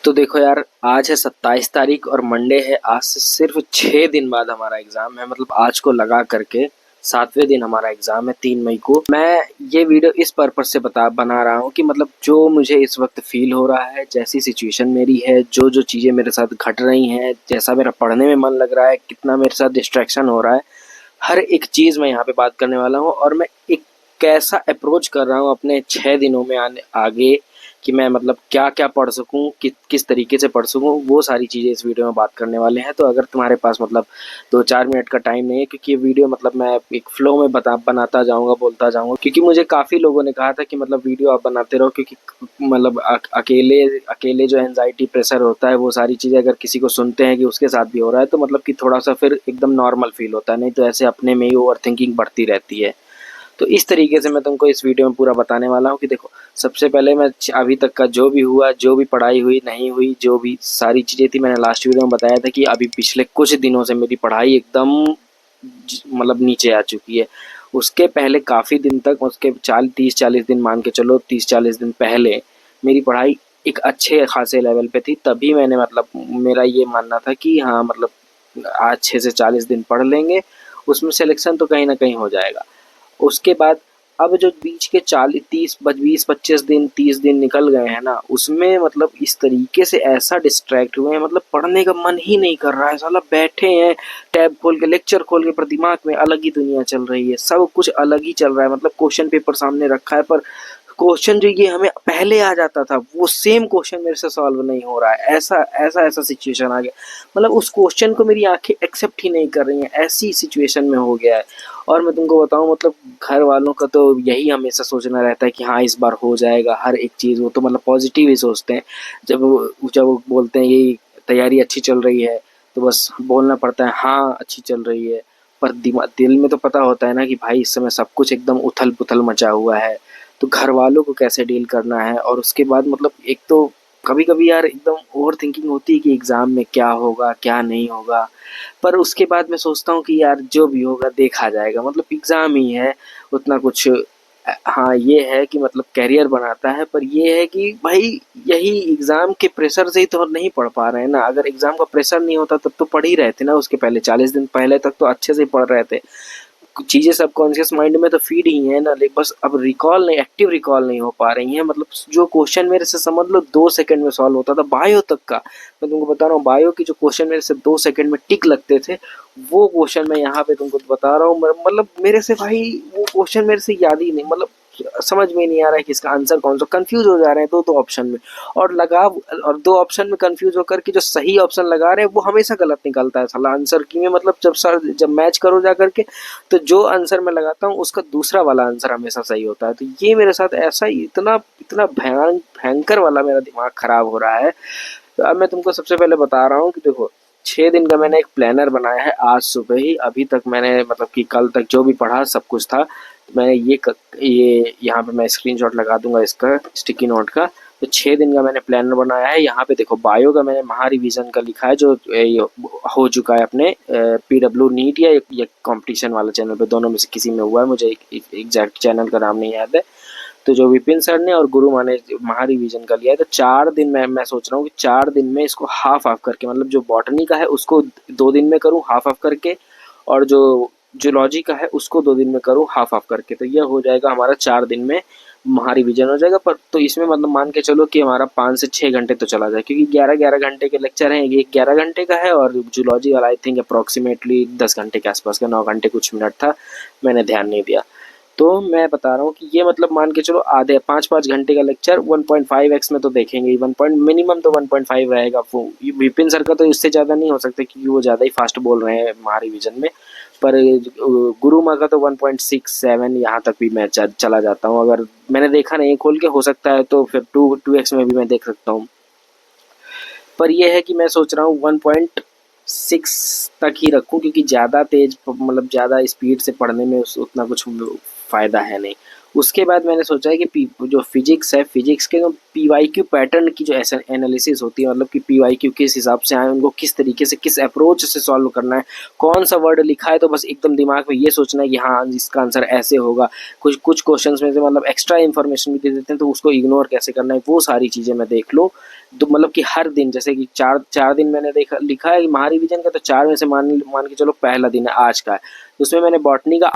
तो देखो यार, आज है 27 तारीख और मंडे है। आज से सिर्फ 6 दिन बाद हमारा एग्ज़ाम है। मतलब आज को लगा करके 7वें दिन हमारा एग्ज़ाम है 3 मई को। मैं ये वीडियो इस पर्पज़ से बना रहा हूँ कि मतलब जो मुझे इस वक्त फ़ील हो रहा है, जैसी सिचुएशन मेरी है, जो चीज़ें मेरे साथ घट रही हैं, जैसा मेरा पढ़ने में मन लग रहा है, कितना मेरे साथ डिस्ट्रैक्शन हो रहा है, हर एक चीज़ मैं यहाँ पे बात करने वाला हूँ। और मैं एक कैसा अप्रोच कर रहा हूँ अपने 6 दिनों में आगे, कि मैं मतलब क्या-क्या पढ़ सकूँ, किस तरीके से पढ़ सकूँ, वो सारी चीज़ें इस वीडियो में बात करने वाले हैं। तो अगर तुम्हारे पास मतलब 2-4 मिनट का टाइम नहीं है, क्योंकि ये वीडियो मतलब मैं एक फ्लो में बनाता जाऊँगा, बोलता जाऊँगा, क्योंकि मुझे काफ़ी लोगों ने कहा था कि मतलब वीडियो आप बनाते रहो, क्योंकि मतलब अकेले अकेले जो एंग्ज़ायटी, प्रेशर होता है, वो सारी चीज़ें अगर किसी को सुनते हैं कि उसके साथ भी हो रहा है, तो मतलब कि थोड़ा-सा फिर एकदम नॉर्मल फ़ील होता है, नहीं तो ऐसे अपने में ही ओवरथिंकिंग बढ़ती रहती है। तो इस तरीके से मैं तुमको इस वीडियो में पूरा बताने वाला हूँ कि देखो, सबसे पहले मैं अभी तक का जो भी हुआ, जो भी पढ़ाई हुई, नहीं हुई, जो भी सारी चीज़ें थी, मैंने लास्ट वीडियो में बताया था कि अभी पिछले कुछ दिनों से मेरी पढ़ाई एकदम मतलब नीचे आ चुकी है। उसके पहले काफ़ी दिन तक, उसके 30-40 दिन मान के चलो, 30-40 दिन पहले मेरी पढ़ाई एक अच्छे खासे लेवल पे थी। तभी मैंने मतलब मेरा ये मानना था कि हाँ मतलब आज 6 से 40 दिन पढ़ लेंगे, उसमें सिलेक्शन तो कहीं ना कहीं हो जाएगा। उसके बाद अब जो बीच के 40 30 20 25 दिन 30 दिन निकल गए हैं ना, उसमें मतलब इस तरीके से ऐसा डिस्ट्रैक्ट हुए हैं, मतलब पढ़ने का मन ही नहीं कर रहा है। साला बैठे हैं, टैब खोल के, लेक्चर खोल के, पर दिमाग में अलग ही दुनिया चल रही है, सब कुछ अलग ही चल रहा है। मतलब क्वेश्चन पेपर सामने रखा है, पर क्वेश्चन जो ये हमें पहले आ जाता था, वो सेम क्वेश्चन मेरे से सॉल्व नहीं हो रहा है। ऐसा सिचुएशन आ गया, मतलब उस क्वेश्चन को मेरी आंखें एक्सेप्ट ही नहीं कर रही हैं, ऐसी सिचुएशन में हो गया है। और मैं तुमको बताऊं, मतलब घर वालों का तो यही हमेशा सोचना रहता है कि हाँ इस बार हो जाएगा हर एक चीज़। वो तो मतलब पॉजिटिव ही सोचते हैं। जब वो बोलते हैं ये तैयारी अच्छी चल रही है, तो बस बोलना पड़ता है हाँ अच्छी चल रही है। पर दिल में तो पता होता है ना कि भाई इस समय सब कुछ एकदम उथल पुथल मचा हुआ है। तो घर वालों को कैसे डील करना है, और उसके बाद मतलब एक तो कभी कभी यार एकदम ओवर थिंकिंग होती है कि एग्ज़ाम में क्या होगा क्या नहीं होगा। पर उसके बाद मैं सोचता हूँ कि यार जो भी होगा देखा जाएगा, मतलब एग्ज़ाम ही है, उतना कुछ। हाँ ये है कि मतलब कैरियर बनाता है, पर ये है कि भाई यही एग्ज़ाम के प्रेशर से ही तो नहीं पढ़ पा रहे हैं ना। अगर एग्ज़ाम का प्रेशर नहीं होता तब तो पढ़ ही रहे थे ना, उसके पहले 40 दिन पहले तक तो अच्छे से पढ़ रहे थे। चीज़ें सबकॉन्शियस माइंड में तो फीड ही है ना, लेकिन बस अब रिकॉल नहीं, एक्टिव रिकॉल नहीं हो पा रही हैं। मतलब जो क्वेश्चन मेरे से समझ लो 2 सेकंड में सॉल्व होता था, बायो तक का मैं तुमको बता रहा हूँ, बायो की जो क्वेश्चन मेरे से 2 सेकंड में टिक लगते थे, वो क्वेश्चन मैं यहाँ पे तुमको बता रहा हूँ। मतलब मेरे से भाई वो क्वेश्चन मेरे से याद ही नहीं, मतलब समझ में नहीं आ रहा है कि इसका आंसर कौन सा, कंफ्यूज हो जा रहे हैं दो दो ऑप्शन में। और 2 ऑप्शन में कंफ्यूज होकर के जो सही ऑप्शन लगा रहे हैं वो हमेशा गलत निकलता है साला आंसर की में। मतलब जब मैच करो जा करके, तो जो आंसर मैं लगाता हूँ उसका दूसरा वाला आंसर हमेशा सही होता है। तो ये मेरे साथ ऐसा ही इतना इतना भयंकर वाला मेरा दिमाग खराब हो रहा है। तो अब मैं तुमको सबसे पहले बता रहा हूँ कि देखो, 6 दिन का मैंने एक प्लानर बनाया है आज सुबह ही। अभी तक मैंने मतलब कि कल तक जो भी पढ़ा सब कुछ था। मैंने ये यहाँ पे मैं स्क्रीनशॉट लगा दूंगा इसका, स्टिकी नोट का। तो 6 दिन का मैंने प्लानर बनाया है। यहाँ पे देखो, बायो का मैंने महा रिवीजन का लिखा है, जो ये हो चुका है अपने PW नीट या कंपटीशन वाला चैनल पे, दोनों में से किसी में हुआ है, मुझे एग्जैक्ट चैनल का नाम नहीं याद है। तो जो विपिन सर ने और गुरु माने महा रिवीजन का लिया है, तो 4 दिन मैं सोच रहा हूँ कि 4 दिन में इसको हाफ हाफ करके, मतलब जो बॉटनी का है उसको 2 दिन में करूँ हाफ हाफ करके, और जो जूलॉजी का है उसको 2 दिन में करूँ हाफ हाफ करके। तो यह हो जाएगा हमारा 4 दिन में महा रिवीजन हो जाएगा। पर तो इसमें मतलब मान के चलो कि हमारा 5 से 6 घंटे तो चला जाए, क्योंकि 11-11 घंटे के लेक्चर हैं। ये 11 घंटे का है, और जूलॉजी वाला आई थिंक अप्रोक्सीमेटली 10 घंटे के आसपास का, 9 घंटे कुछ मिनट था, मैंने ध्यान नहीं दिया। तो मैं बता रहा हूँ कि ये मतलब मान के चलो आधे 5-5 घंटे का लेक्चर 1.5x में तो देखेंगे ही, 1 पॉइंट मिनिमम तो 1.5 रहेगा। वो विपिन सर का तो इससे ज़्यादा नहीं हो सकता, क्योंकि वो ज़्यादा ही फास्ट बोल रहे हैं महा रिवीजन में। पर गुरु माँ का तो 1.67 यहाँ तक भी मैं चला जाता हूँ। अगर मैंने देखा नहीं खोल के, हो सकता है तो फिर 2x में भी मैं देख सकता हूँ। पर यह है कि मैं सोच रहा हूँ 1.6 तक ही रखूँ, क्योंकि ज़्यादा तेज मतलब ज़्यादा स्पीड से पढ़ने में उतना कुछ फ़ायदा है नहीं। उसके बाद मैंने सोचा है कि जो फिजिक्स है, फिजिक्स के जो पीवाईक्यू पैटर्न की जो एनालिसिस होती है, मतलब कि पीवाईक्यू किस हिसाब से आए, उनको किस तरीके से, किस अप्रोच से सॉल्व करना है, कौन सा वर्ड लिखा है तो बस एकदम दिमाग में ये सोचना है कि हाँ इसका आंसर ऐसे होगा। कुछ कुछ क्वेश्चंस में से मतलब एक्स्ट्रा इन्फॉर्मेशन भी दे देते हैं, तो उसको इग्नोर कैसे करना है, वो सारी चीज़ें मैं देख लूँ। तो मतलब कि हर दिन, जैसे कि चार चार दिन मैंने देखा लिखा है महारिविजन का, तो चार में से मान मान के चलो पहला दिन है आज का है, तो उसमें मैंने बॉटनी का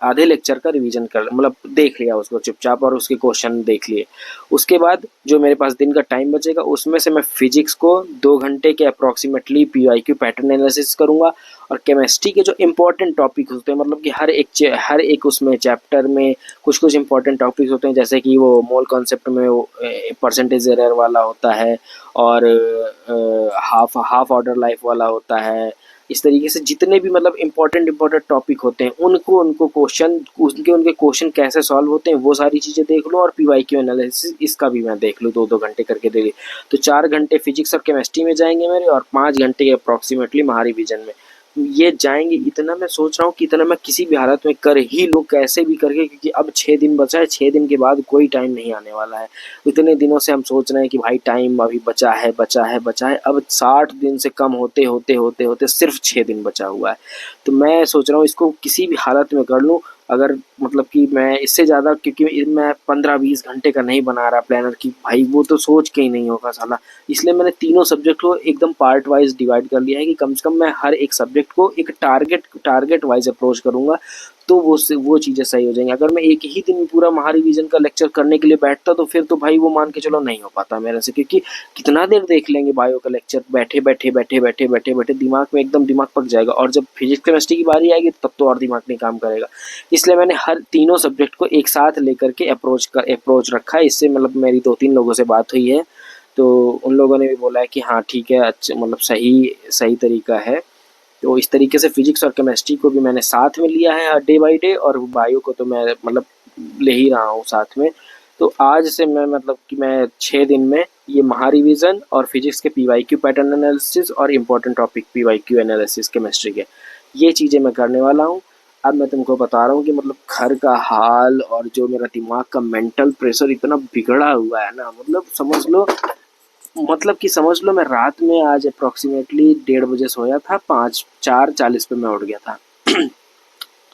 आधे लेक्चर का रिवीजन कर मतलब देख लिया उसको चुपचाप, और उसके क्वेश्चन देख लिए। उसके बाद जो मेरे पास दिन का टाइम बचेगा उसमें से मैं फिजिक्स को 2 घंटे के अप्रॉक्सीमेटली पीवाईक्यू पैटर्न एनालिसिस करूंगा, और केमिस्ट्री के जो इंपॉर्टेंट टॉपिक होते हैं, मतलब कि हर एक उसमें चैप्टर में कुछ कुछ इंपॉर्टेंट टॉपिक्स होते हैं, जैसे कि वो मोल कॉन्सेप्ट में वो परसेंटेज एरर वाला होता है, और हाफ हाफ ऑर्डर लाइफ वाला होता है। इस तरीके से जितने भी मतलब इम्पोर्टेंट टॉपिक होते हैं, उनको उनको क्वेश्चन उनके उनके क्वेश्चन कैसे सॉल्व होते हैं, वो सारी चीज़ें देख लो, और पीवाईक्यू एनालिसिस इसका भी मैं देख लूँ 2-2 घंटे करके डेली। तो 4 घंटे फिजिक्स और केमिस्ट्री में जाएंगे मेरे, और 5 घंटे के अप्रॉक्सीमेटली महारिविजन में ये जाएंगे। इतना मैं सोच रहा हूँ कि इतना मैं किसी भी हालत में कर ही लूँ, कैसे भी करके, क्योंकि अब 6 दिन बचा है, 6 दिन के बाद कोई टाइम नहीं आने वाला है। इतने दिनों से हम सोच रहे हैं कि भाई टाइम अभी बचा है बचा है बचा है, अब 60 दिन से कम होते होते होते होते सिर्फ 6 दिन बचा हुआ है। तो मैं सोच रहा हूँ इसको किसी भी हालत में कर लूँ। अगर मतलब कि मैं इससे ज़्यादा, क्योंकि मैं 15-20 घंटे का नहीं बना रहा प्लानर की, भाई वो तो सोच के ही नहीं होगा साला। इसलिए मैंने तीनों सब्जेक्ट को एकदम पार्ट वाइज डिवाइड कर लिया है कि कम से कम मैं हर एक सब्जेक्ट को एक टारगेट वाइज अप्रोच करूंगा, तो वो चीज़ें सही हो जाएंगी। अगर मैं एक ही दिन में पूरा महारिवीजन का लेक्चर करने के लिए बैठता, तो फिर तो भाई वो मान के चलो नहीं हो पाता मेरे से, क्योंकि कितना देर देख लेंगे बायो का लेक्चर, बैठे बैठे बैठे बैठे बैठे बैठे दिमाग में एकदम दिमाग पक जाएगा, और जब फिजिक्स केमिस्ट्री की बारी आएगी तब तो और दिमाग नहीं काम करेगा। इसलिए मैंने हर तीनों सब्जेक्ट को एक साथ लेकर के अप्रोच रखा है। इससे मतलब मेरी 2-3 लोगों से बात हुई है, तो उन लोगों ने भी बोला है कि हाँ ठीक है, अच्छा मतलब सही सही तरीका है। तो इस तरीके से फिजिक्स और केमिस्ट्री को भी मैंने साथ में लिया है डे बाय डे, और बायो को तो मैं मतलब ले ही रहा हूँ साथ में। तो आज से मैं मतलब कि मैं 6 दिन में ये महारिविजन और फिजिक्स के पीवाईक्यू पैटर्न एनालिसिस और important topic PYQ analysis chemistry के, ये चीज़ें मैं करने वाला हूँ। अब मैं तुमको बता रहा हूँ कि मतलब घर का हाल और जो मेरा दिमाग का मेंटल प्रेशर इतना बिगड़ा हुआ है ना, समझ लो मैं रात में आज अप्रॉक्सीमेटली 1:30 बजे सोया था, 4:40 पे मैं उठ गया था।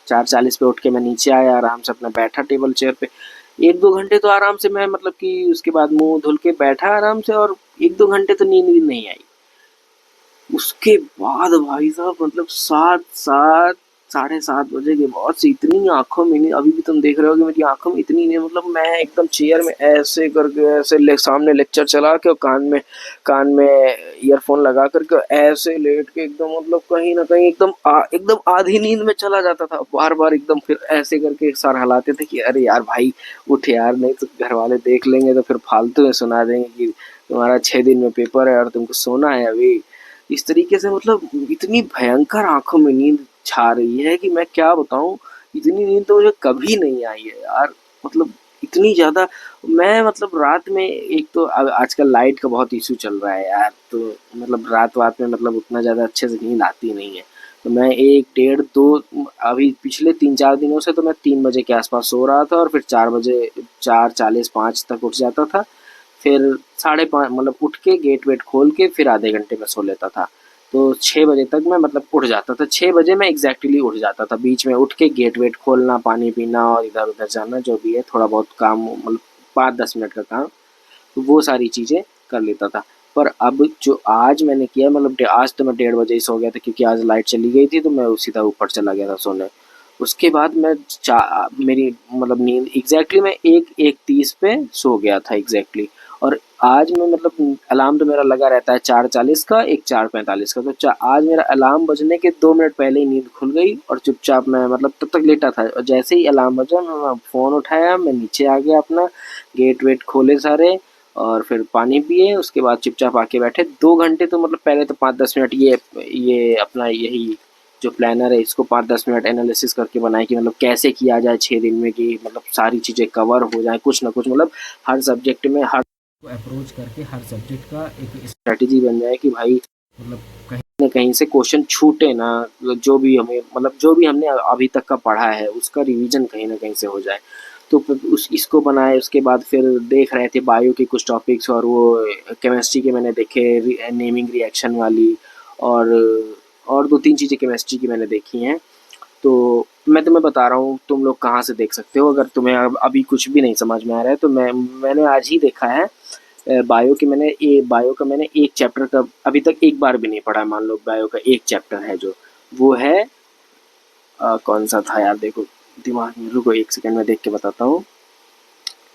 4:40 पे उठ के मैं नीचे आया, आराम से अपना बैठा टेबल चेयर पे, 1-2 घंटे तो आराम से मैं मतलब कि उसके बाद मुंह धुल के बैठा आराम से, और 1-2 घंटे तो नींद भी नहीं आई। उसके बाद भाई साहब मतलब 7 7:30 बजे के बाद से इतनी आंखों में नींद, अभी भी तुम देख रहे हो कि मेरी आंखों में इतनी नींद, मतलब मैं एकदम चेयर में ऐसे करके ऐसे सामने लेक्चर चला के, और कान में ईयरफोन लगा करके ऐसे लेट के एकदम मतलब कहीं ना कहीं एकदम आधी नींद में चला जाता था बार बार एकदम। फिर ऐसे करके सर हिलाते थे कि अरे यार भाई उठ यार, नहीं तो घर वाले देख लेंगे तो फिर फालतू में सुना देंगे कि तुम्हारा 6 दिन में पेपर है और तुमको सोना है अभी। इस तरीके से मतलब इतनी भयंकर आंखों में नींद छा रही है कि मैं क्या बताऊं। इतनी नींद तो मुझे कभी नहीं आई है यार, मतलब इतनी ज्यादा। मैं मतलब रात में, एक तो आजकल लाइट का बहुत इशू चल रहा है यार, तो मतलब रात में मतलब उतना ज्यादा अच्छे से नींद आती नहीं है। तो मैं 1, 1:30, 2, अभी पिछले 3-4 दिनों से तो मैं 3 बजे के आसपास सो रहा था, और फिर 4 बजे, 4:40-5 तक उठ जाता था। फिर 5:30 मतलब उठ के गेट वेट खोल के फिर आधे घंटे में सो लेता था। तो 6 बजे तक मैं मतलब उठ जाता था, 6 बजे मैं एग्जैक्टली उठ जाता था। बीच में उठ के गेट वेट खोलना, पानी पीना और इधर उधर जाना, जो भी है थोड़ा बहुत काम, मतलब 5-10 मिनट का काम, तो वो सारी चीज़ें कर लेता था। पर अब जो आज मैंने किया, मतलब आज तो मैं 1:30 बजे ही सो गया था, क्योंकि आज लाइट चली गई थी, तो मैं सीधा ऊपर चला गया था सोने। उसके बाद मेरी मतलब नींद एग्जैक्टली मैं 1:30 पे सो गया था एग्जैक्टली। और आज मैं मतलब अलार्म तो मेरा लगा रहता है 4:40 का, एक 4:45 का, तो आज मेरा अलार्म बजने के 2 मिनट पहले ही नींद खुल गई, और चुपचाप मैं मतलब तब तक लेटा था, और जैसे ही अलार्म बजा मैं फ़ोन उठाया, मैं नीचे आ गया, अपना गेट वेट खोले सारे, और फिर पानी पिए। उसके बाद चुपचाप आके बैठे 2 घंटे। तो मतलब पहले तो 5-10 मिनट ये अपना यही जो प्लानर है इसको 5-10 मिनट एनालिसिस करके बनाए कि मतलब कैसे किया जाए 6 दिन में, कि मतलब सारी चीज़ें कवर हो जाए, कुछ ना कुछ मतलब हर सब्जेक्ट में हर को अप्रोच करके हर सब्जेक्ट का एक स्ट्रेटजी बन जाए कि भाई मतलब कहीं न कहीं से क्वेश्चन छूटे ना, जो भी हमें मतलब जो भी हमने अभी तक का पढ़ा है उसका रिवीजन कहीं न कहीं से हो जाए। तो फिर उस इसको बनाए, उसके बाद फिर देख रहे थे बायो के कुछ टॉपिक्स, और वो केमिस्ट्री के मैंने देखे, नेमिंग रिएक्शन वाली, और 2-3 चीज़ें केमिस्ट्री की मैंने देखी हैं। तो मैं तुम्हें बता रहा हूँ, तुम लोग कहाँ से देख सकते हो अगर तुम्हें अब अभी कुछ भी नहीं समझ में आ रहा है। तो मैंने आज ही देखा है बायो का मैंने एक चैप्टर का अभी तक एक बार भी नहीं पढ़ा है। मान लो बायो का एक चैप्टर है जो, वो है कौन सा था यार, देखो दिमाग में, रुको एक सेकंड में देख के बताता हूँ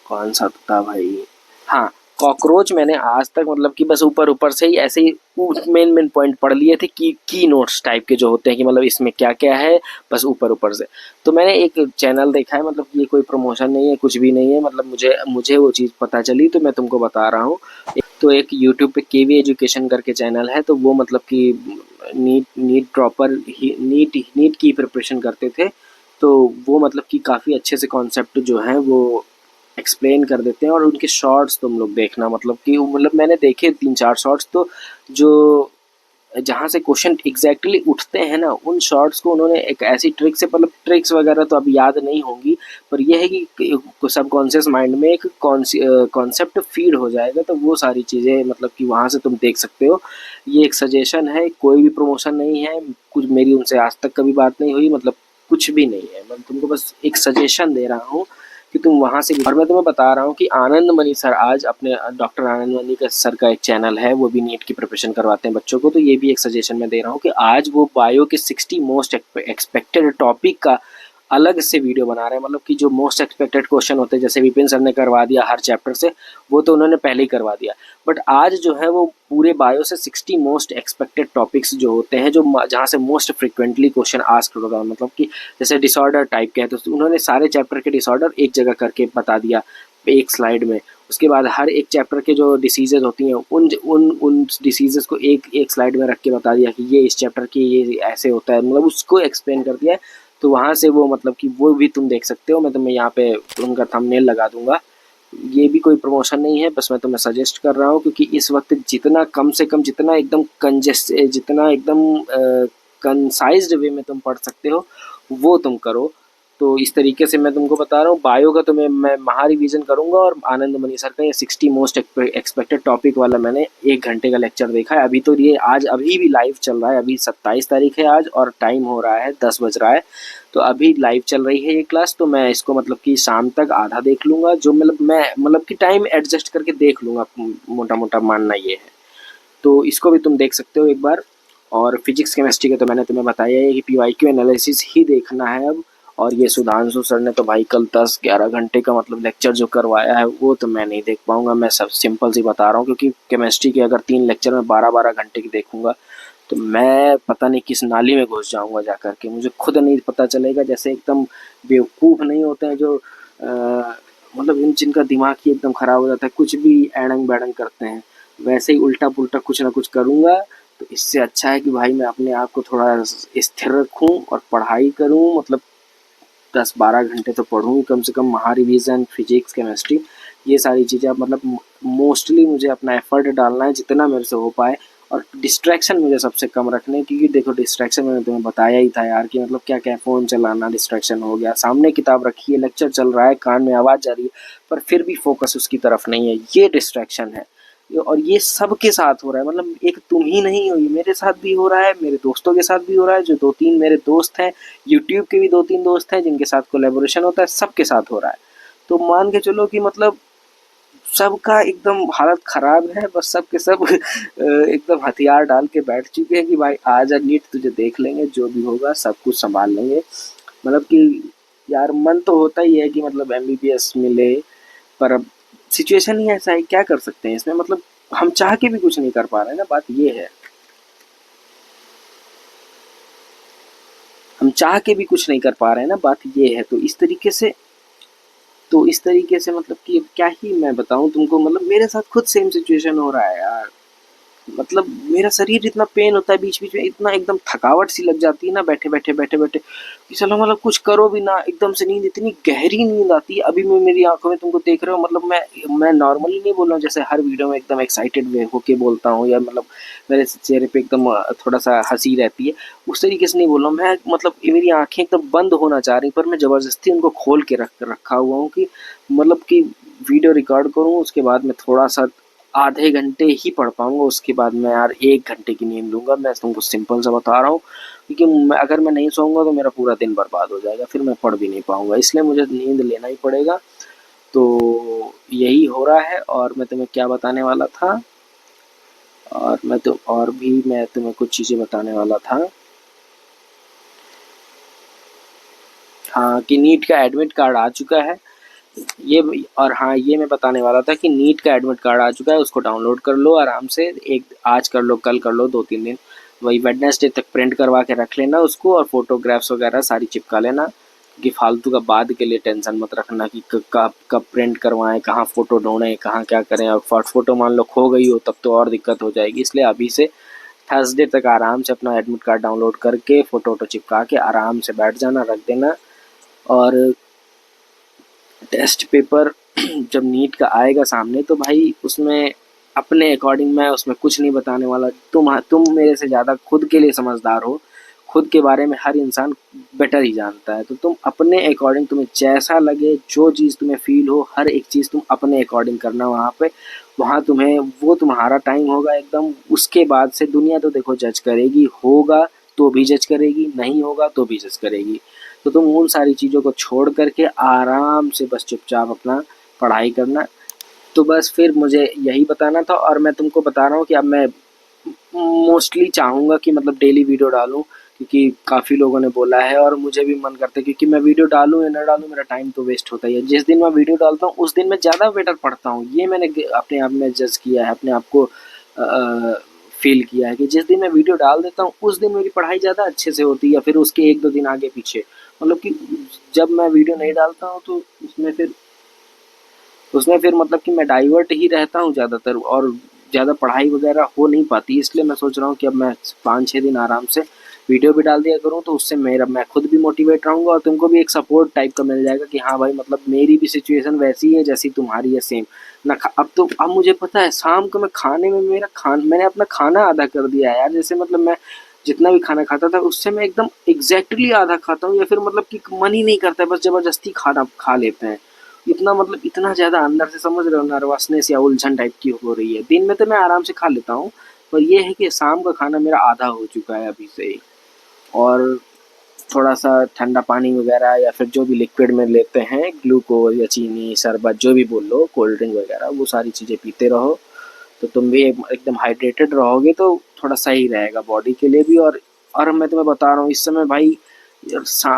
कौन सा था भाई। हाँ, कॉकरोच मैंने आज तक मतलब कि बस ऊपर ऊपर से ही ऐसे ही मेन मेन पॉइंट पढ़ लिए थे, कि की नोट्स टाइप के जो होते हैं कि मतलब इसमें क्या क्या है, बस ऊपर ऊपर से। तो मैंने एक चैनल देखा है, मतलब ये कोई प्रमोशन नहीं है, कुछ भी नहीं है, मतलब मुझे मुझे वो चीज़ पता चली तो मैं तुमको बता रहा हूँ। तो एक यूट्यूब पे केवी एजुकेशन करके चैनल है, तो वो मतलब कि नीट नीट प्रॉपर ही नीट की प्रिपरेशन करते थे। तो वो मतलब कि काफ़ी अच्छे से कॉन्सेप्ट जो हैं वो एक्सप्लेन कर देते हैं, और उनके शॉर्ट्स तुम लोग देखना, मतलब कि मतलब मैंने देखे 3-4 शॉर्ट्स, तो जो जहाँ से क्वेश्चन एग्जैक्टली उठते हैं ना, उन शॉर्ट्स को उन्होंने एक ऐसी ट्रिक से, मतलब ट्रिक्स वगैरह तो अब याद नहीं होंगी, पर यह है कि सबकॉन्शियस माइंड में एक कॉन्सेप्ट फीड हो जाएगा, तो वो सारी चीज़ें मतलब कि वहाँ से तुम देख सकते हो। ये एक सजेशन है, कोई भी प्रमोशन नहीं है, कुछ मेरी उनसे आज तक कभी बात नहीं हुई, मतलब कुछ भी नहीं है, मैं तुमको बस एक सजेशन दे रहा हूँ कि तुम वहाँ से भी। और मैं तुम्हें बता रहा हूँ कि आनंद मनी सर आज अपने डॉक्टर आनंद मनी का सर का एक चैनल है, वो भी नीट की प्रिपरेशन करवाते हैं बच्चों को। तो ये भी एक सजेशन मैं दे रहा हूँ कि आज वो बायो के 60 मोस्ट एक्सपेक्टेड टॉपिक का अलग से वीडियो बना रहे हैं, मतलब कि जो मोस्ट एक्सपेक्टेड क्वेश्चन होते हैं, जैसे विपिन सर ने करवा दिया हर चैप्टर से, वो तो उन्होंने पहले ही करवा दिया। बट आज जो है वो पूरे बायो से 60 मोस्ट एक्सपेक्टेड टॉपिक्स जो होते हैं, जो जहाँ से मोस्ट फ्रिक्वेंटली क्वेश्चन आस्क होता है, मतलब कि जैसे डिसऑर्डर टाइप के हैं, तो उन्होंने सारे चैप्टर के डिसऑर्डर एक जगह करके बता दिया एक स्लाइड में। उसके बाद हर एक चैप्टर के जो डिसीजेज होती हैं, उन उन उन डिसीजेज को एक एक स्लाइड में रख के बता दिया कि ये इस चैप्टर की ये ऐसे होता है, मतलब उसको एक्सप्लेन कर दिया है। तो वहाँ से वो मतलब कि वो भी तुम देख सकते हो। मैं तुम्हें यहाँ पे उनका थंबनेल लगा दूंगा। ये भी कोई प्रमोशन नहीं है, बस मैं तुम्हें सजेस्ट कर रहा हूँ, क्योंकि इस वक्त जितना कम से कम, जितना एकदम कंजेस्ट, जितना एकदम कंसाइज्ड वे में तुम पढ़ सकते हो वो तुम करो। तो इस तरीके से मैं तुमको बता रहा हूँ। बायो का तो मैं महा रिवीजन करूंगा, और आनंद मनी सर का ये 60 मोस्ट एक्सपेक्टेड टॉपिक वाला मैंने 1 घंटे का लेक्चर देखा है। अभी तो ये आज अभी भी लाइव चल रहा है, अभी 27 तारीख है आज, और टाइम हो रहा है 10 बज रहा है। तो अभी लाइव चल रही है ये क्लास, तो मैं इसको मतलब कि शाम तक आधा देख लूँगा, जो मतलब मैं मतलब कि टाइम एडजस्ट करके देख लूँगा, मोटा-मोटा मानना ये है। तो इसको भी तुम देख सकते हो एक बार। और फिजिक्स केमिस्ट्री का तो मैंने तुम्हें बताया है कि पीवाईक्यू एनालिसिस ही देखना है अब। और ये सुधांशु सर ने तो भाई कल 10-11 घंटे का मतलब लेक्चर जो करवाया है, वो तो मैं नहीं देख पाऊंगा। मैं सब सिंपल सी बता रहा हूँ, क्योंकि केमिस्ट्री के अगर 3 लेक्चर में 12-12 घंटे की देखूंगा, तो मैं पता नहीं किस नाली में घुस जाऊंगा जा करके, मुझे खुद नहीं पता चलेगा। जैसे एकदम बेवकूफ़ नहीं होते हैं जो मतलब इन जिनका दिमाग ही एकदम ख़राब हो जाता है, कुछ भी एड़ंग-बैड़ंग करते हैं, वैसे ही उल्टा-पुल्टा कुछ ना कुछ करूँगा। तो इससे अच्छा है कि भाई मैं अपने आप को थोड़ा स्थिर रखूँ और पढ़ाई करूँ, मतलब 10-12 घंटे तो पढूँ ही कम से कम, महा रिवीजन, फिजिक्स, केमिस्ट्री, ये सारी चीज़ें। अब मतलब मोस्टली मुझे अपना एफर्ट डालना है जितना मेरे से हो पाए, और डिस्ट्रैक्शन मुझे सबसे कम रखने हैं, क्योंकि देखो डिस्ट्रैक्शन मैंने तुम्हें बताया ही था यार, कि मतलब क्या क्या, फ़ोन चलाना डिस्ट्रैक्शन हो गया, सामने किताब रखी है, लेक्चर चल रहा है, कान में आवाज़ जा रही है, पर फिर भी फोकस उसकी तरफ नहीं है, ये डिस्ट्रैक्शन है। और ये सबके साथ हो रहा है, मतलब एक तुम ही नहीं हो, ये मेरे साथ भी हो रहा है, मेरे दोस्तों के साथ भी हो रहा है, जो 2-3 मेरे दोस्त हैं, यूट्यूब के भी 2-3 दोस्त हैं जिनके साथ कोलैबोरेशन होता है, सबके साथ हो रहा है। तो मान के चलो कि मतलब सबका एकदम हालत खराब है, बस सब के सब एकदम हथियार डाल के बैठ चुके हैं कि भाई आजा नीट, तुझे देख लेंगे, जो भी होगा सब कुछ संभाल लेंगे। मतलब कि यार मन तो होता ही है कि मतलब एमबीबीएस मिले, पर अब सिचुएशन ही ऐसा है, क्या कर सकते हैं इसमें, मतलब हम चाह के भी कुछ नहीं कर पा रहे हैं ना, बात ये है। हम चाह के भी कुछ नहीं कर पा रहे हैं ना, बात ये है। तो इस तरीके से मतलब कि अब क्या ही मैं बताऊं तुमको, मतलब मेरे साथ खुद सेम सिचुएशन हो रहा है यार। मतलब मेरा शरीर इतना पेन होता है बीच बीच में, इतना एकदम थकावट सी लग जाती है ना बैठे बैठे कि चलो मतलब कुछ करो भी ना, एकदम से नींद, इतनी गहरी नींद आती है। अभी मैं मेरी आंखों में तुमको देख रहे हो, मतलब मैं नॉर्मली नहीं बोल रहा हूँ जैसे हर वीडियो में एकदम एक्साइटेड वे होके बोलता हूँ, या मतलब मेरे चेहरे पे एकदम थोड़ा सा हंसी रहती है, उस तरीके से नहीं बोल रहा हूँ मैं। मतलब मेरी आंखें एकदम बंद होना चाह रही, पर मैं जबरदस्ती उनको खोल के रखा हुआ हूँ कि मतलब कि वीडियो रिकॉर्ड करूँ, उसके बाद मैं थोड़ा सा आधे घंटे ही पढ़ पाऊंगा, उसके बाद मैं यार 1 घंटे की नींद लूंगा। मैं तुमको सिंपल सा बता रहा हूँ, क्योंकि अगर मैं नहीं सोऊंगा तो मेरा पूरा दिन बर्बाद हो जाएगा, फिर मैं पढ़ भी नहीं पाऊंगा, इसलिए मुझे नींद लेना ही पड़ेगा। तो यही हो रहा है। और मैं तुम्हें क्या बताने वाला था, और भी मैं तुम्हें कुछ चीज़ें बताने वाला था। हाँ, कि नीट का एडमिट कार्ड आ चुका है ये। और हाँ, ये मैं बताने वाला था कि नीट का एडमिट कार्ड आ चुका है, उसको डाउनलोड कर लो आराम से। एक आज कर लो, कल कर लो, 2-3 दिन, वही वेडनेसडे तक प्रिंट करवा के रख लेना उसको, और फोटोग्राफ्स वगैरह सारी चिपका लेना, कि फालतू का बाद के लिए टेंशन मत रखना कि कब कब प्रिंट करवाएं, कहाँ फ़ोटो ढूंढें, कहाँ क्या करें। और फ़ोटो मान लो खो गई हो तब तो और दिक्कत हो जाएगी, इसलिए अभी से थर्सडे तक आराम से अपना एडमिट कार्ड डाउनलोड करके फ़ोटो वोटो चिपका के आराम से बैठ जाना, रख देना। और टेस्ट पेपर जब नीट का आएगा सामने, तो भाई उसमें अपने अकॉर्डिंग, मैं उसमें कुछ नहीं बताने वाला। तुम मेरे से ज़्यादा खुद के लिए समझदार हो, खुद के बारे में हर इंसान बेटर ही जानता है, तो तुम अपने अकॉर्डिंग, तुम्हें जैसा लगे, जो चीज़ तुम्हें फील हो, हर एक चीज़ तुम अपने अकॉर्डिंग करना वहाँ पे। वहाँ तुम्हें, वो तुम्हारा टाइम होगा एकदम, उसके बाद से दुनिया तो देखो जज करेगी, होगा तो भी जज करेगी, नहीं होगा तो भी जज करेगी। तो तुम उन सारी चीज़ों को छोड़ करके आराम से बस चुपचाप अपना पढ़ाई करना। तो बस फिर मुझे यही बताना था, और मैं तुमको बता रहा हूँ कि अब मैं मोस्टली चाहूँगा कि मतलब डेली वीडियो डालूँ, क्योंकि काफ़ी लोगों ने बोला है और मुझे भी मन करता है, क्योंकि मैं वीडियो डालूँ या ना डालूँ, मेरा टाइम तो वेस्ट होता ही है। जिस दिन मैं वीडियो डालता हूँ उस दिन मैं ज़्यादा बेटर पढ़ता हूँ, ये मैंने अपने आप में जज किया है, अपने आप को फील किया है कि जिस दिन मैं वीडियो डाल देता हूँ उस दिन मेरी पढ़ाई ज़्यादा अच्छे से होती है, या फिर उसके 1-2 दिन आगे पीछे। मतलब कि जब मैं वीडियो नहीं डालता हूँ तो उसमें फिर मतलब कि मैं डाइवर्ट ही रहता हूँ ज़्यादातर, और ज़्यादा पढ़ाई वगैरह हो नहीं पाती। इसलिए मैं सोच रहा हूँ कि अब मैं 5-6 दिन आराम से वीडियो भी डाल दिया करूँ, तो उससे मैं खुद भी मोटिवेट रहूँगा, और तुमको भी एक सपोर्ट टाइप का मिल जाएगा कि हाँ भाई, मतलब मेरी भी सिचुएशन वैसी है जैसी तुम्हारी है, सेम ना। अब मुझे पता है शाम को मैं खाने में, मैंने अपना खाना आधा कर दिया है यार। जैसे मतलब मैं जितना भी खाना खाता था उससे मैं एकदम एग्जैक्टली आधा खाता हूँ, या फिर मतलब कि मन ही नहीं करता है, बस जबरदस्ती खाना खा लेते हैं। इतना मतलब इतना ज़्यादा अंदर से, समझ रहे हो, नर्वसनेस या उलझन टाइप की हो रही है। दिन में तो मैं आराम से खा लेता हूँ, पर ये है कि शाम का खाना मेरा आधा हो चुका है अभी से ही। और थोड़ा सा ठंडा पानी वगैरह, या फिर जो भी लिक्विड में लेते हैं, ग्लूकोज या चीनी शरबत जो भी बोल लो, कोल्ड ड्रिंक वगैरह, वो सारी चीज़ें पीते रहो, तो तुम भी एकदम हाइड्रेटेड रहोगे, तो थोड़ा सही रहेगा बॉडी के लिए भी। और मैं तुम्हें बता रहा हूँ इस समय भाई,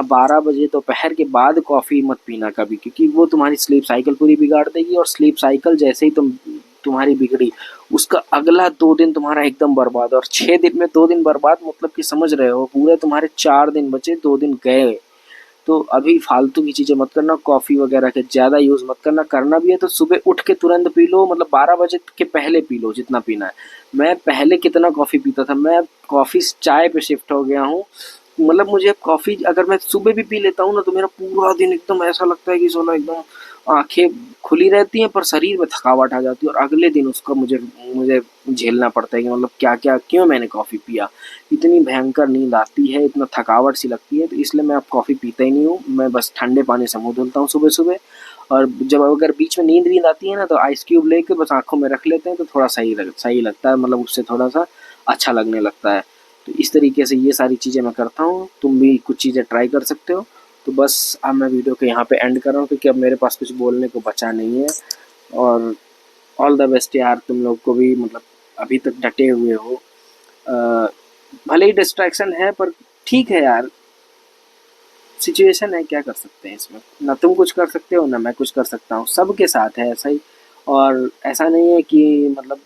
12 बजे दोपहर के बाद कॉफ़ी मत पीना कभी, क्योंकि वो तुम्हारी स्लीप साइकिल पूरी बिगाड़ देगी, और स्लीप साइकिल जैसे ही तुम्हारी बिगड़ी, उसका अगला 2 दिन तुम्हारा एकदम बर्बाद। और 6 दिन में 2 दिन बर्बाद, मतलब कि समझ रहे हो, पूरे तुम्हारे 4 दिन बचे, 2 दिन गए। तो अभी फालतू की चीज़ें मत करना, कॉफ़ी वगैरह के ज़्यादा यूज़ मत करना। करना भी है तो सुबह उठ के तुरंत पी लो, मतलब 12 बजे के पहले पी लो जितना पीना है। मैं पहले कितना कॉफ़ी पीता था, मैं अब कॉफ़ी से चाय पे शिफ्ट हो गया हूँ। मतलब मुझे अब कॉफ़ी अगर मैं सुबह भी पी लेता हूँ ना, तो मेरा पूरा दिन एकदम ऐसा लगता है कि सोना एकदम आंखें खुली रहती हैं, पर शरीर में थकावट आ जाती है, और अगले दिन उसका मुझे मुझे झेलना पड़ता है कि मतलब क्या क्या क्यों मैंने कॉफ़ी पिया। इतनी भयंकर नींद आती है, इतना थकावट सी लगती है, तो इसलिए मैं अब कॉफ़ी पीता ही नहीं हूँ। मैं बस ठंडे पानी से मुँह धुलता हूँ सुबह-सुबह, और जब अगर बीच में नींद आती है ना, तो आइस क्यूब लेके बस आँखों में रख लेते हैं, तो थोड़ा सही लगता है, मतलब उससे थोड़ा-सा अच्छा लगने लगता है। तो इस तरीके से ये सारी चीज़ें मैं करता हूँ, तुम भी कुछ चीज़ें ट्राई कर सकते हो। तो बस अब मैं वीडियो को यहाँ पे एंड कर रहा हूँ, क्योंकि अब मेरे पास कुछ बोलने को बचा नहीं है। और ऑल द बेस्ट यार, तुम लोग को भी, मतलब अभी तक डटे हुए हो। अ, भले ही डिस्ट्रैक्शन है, पर ठीक है यार, सिचुएशन है, क्या कर सकते हैं इसमें। ना तुम कुछ कर सकते हो, ना मैं कुछ कर सकता हूँ, सबके साथ है ऐसा ही। और ऐसा नहीं है कि मतलब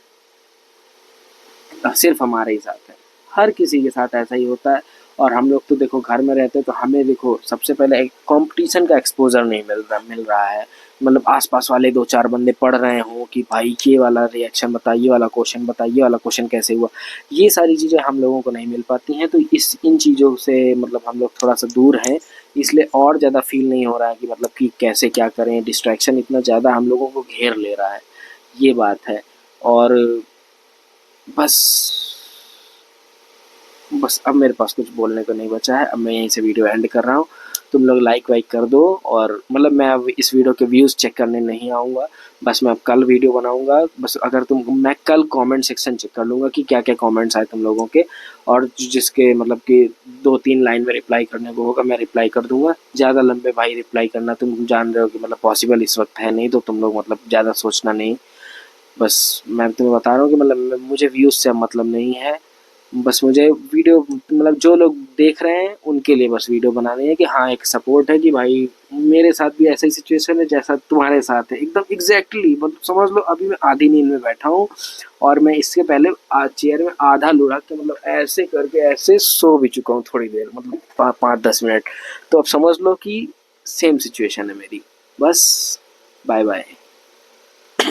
सिर्फ हमारे ही साथ है, हर किसी के साथ ऐसा ही होता है। और हम लोग तो देखो घर में रहते हैं, तो हमें देखो सबसे पहले एक कंपटीशन का एक्सपोजर नहीं मिल रहा है। मतलब आसपास वाले दो चार बंदे पढ़ रहे हो कि भाई ये वाला रिएक्शन बता, ये वाला क्वेश्चन बता, ये वाला क्वेश्चन कैसे हुआ, ये सारी चीज़ें हम लोगों को नहीं मिल पाती हैं। तो इस इन चीज़ों से मतलब हम लोग थोड़ा सा दूर हैं, इसलिए और ज़्यादा फील नहीं हो रहा है कि मतलब कि कैसे क्या करें। डिस्ट्रैक्शन इतना ज़्यादा हम लोगों को घेर ले रहा है, ये बात है। और बस बस अब मेरे पास कुछ बोलने को नहीं बचा है। अब मैं यहीं से वीडियो एंड कर रहा हूँ। तुम लोग लाइक वाइक कर दो। और मतलब मैं अब इस वीडियो के व्यूज़ चेक करने नहीं आऊँगा, बस मैं अब कल वीडियो बनाऊँगा। बस अगर मैं कल कमेंट सेक्शन चेक कर लूँगा कि क्या क्या कमेंट्स आए तुम लोगों के, और जिसके मतलब कि 2-3 लाइन में रिप्लाई करने को होगा मैं रिप्लाई कर दूँगा। ज़्यादा लंबे भाई रिप्लाई करना तुम जान रहे हो कि मतलब पॉसिबल इस वक्त है नहीं, तो तुम लोग मतलब ज़्यादा सोचना नहीं। बस मैं तुम्हें बता रहा हूँ कि मतलब मुझे व्यूज़ से अब मतलब नहीं है। बस मुझे वीडियो मतलब जो लोग देख रहे हैं उनके लिए बस वीडियो बनानी है कि हाँ, एक सपोर्ट है कि भाई मेरे साथ भी ऐसा ही सिचुएशन है जैसा तुम्हारे साथ है, एकदम एग्जैक्टली। मतलब समझ लो अभी मैं आधी नींद में बैठा हूँ, और मैं इसके पहले चेयर में आधा लुढ़क के मतलब ऐसे करके ऐसे सो भी चुका हूँ थोड़ी देर, मतलब 5-10 मिनट। तो अब समझ लो कि सेम सिचुएशन है मेरी। बस बाय बाय।